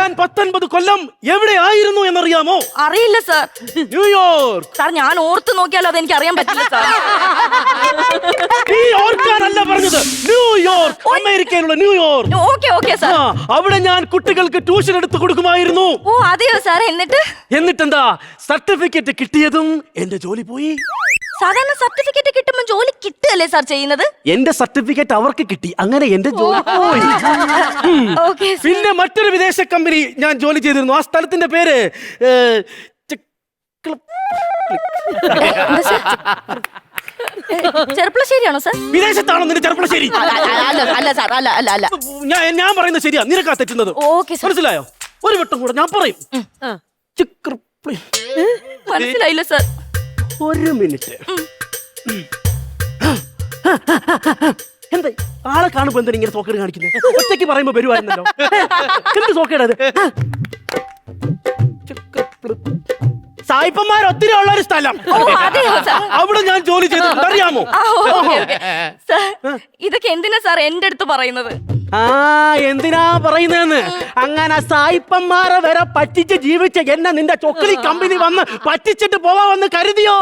ഞാൻ 19 കൊല്ലം എവിടെയായിരുന്നു എന്നറിയാമോ? അറിയില്ല സാർ. ന്യൂയോർക്ക്. സാർ ഞാൻ ഓർത്ത് നോക്കിയാലോ അതെനിക്ക് അറിയാൻ പറ്റില്ല സാർ. ന്യൂയോർക്കാണല്ല പറഞ്ഞത്, ന്യൂയോർക്ക്, അമേരിക്കയിലുള്ള ന്യൂയോർക്ക്. Okay okay sir. അവിടെ ഞാൻ കുട്ടികൾക്ക് ട്യൂഷൻ എടുത്ത് കൊടുക്കുമായിരുന്നു. ഓ അതെയോ സാർ? എന്നിട്ടെന്താ, സർട്ടിഫിക്കറ്റ് കിട്ടിയതും എന്റെ ജോലി പോയി. സാധാരണ സർട്ടിഫിക്കറ്റ് കിട്ടുമ്പോൾ ജോലി കിട്ടുകയല്ലേ സാർ ചെയ്യുന്നത്? എന്റെ സർട്ടിഫിക്കറ്റ് അവർക്ക് കിട്ടി, അങ്ങനെ എന്റെ ജോലി പോയി. ഓക്കെ. പിന്നെ മറ്റൊരു വിദേശ കമ്പനി ഞാൻ ജോലി ചെയ്തിരുന്നു. ആ സ്ഥലത്തിന്റെ പേര് ചെർപ്പളശ്ശേരിയാണോ സാർ? വിദേശത്താണോ നിന്റെ ചെർപ്പളശ്ശേരി? അല്ല സാർ, അല്ല അല്ല അല്ല. ഞാൻ പറയുന്നത് ശരിയാ, നിനക്കാ തെറ്റുന്നത്. Okay sir. മനസ്സിലായോ? ഒരു വട്ടം കൂടെ ഞാൻ പറയും. മനസ്സിലായില്ല സാർ. ഒരു മിനിറ്റ്. എന്താ ആളെ കാണുമ്പോ എന്താ ഇങ്ങനെ സോക്കേട് കാണിക്കുന്നത്? ഒറ്റയ്ക്ക് പറയുമ്പോ വരുവായിരുന്നല്ലോ. എന്ത് സോക്കേടത്? സായിപ്പന്മാർ ഒത്തിരി ഉള്ള ഒരു സ്ഥലം, അവിടെ ഞാൻ ജോലി ചെയ്തിട്ടുണ്ട്, അറിയാമോ? ഇതൊക്കെ എന്തിനാ സാർ എന്റെ അടുത്ത് പറയുന്നത്? എന്തിനാ പറയുന്നതെന്ന്? അങ്ങനെ സായിപ്പന്മാരെ വരെ പറ്റിച്ച് ജീവിച്ച എന്നെ നിന്റെ ചൊക്കളി കമ്പനി വന്ന് പറ്റിച്ചിട്ട് പോവാമെന്ന് കരുതിയോ?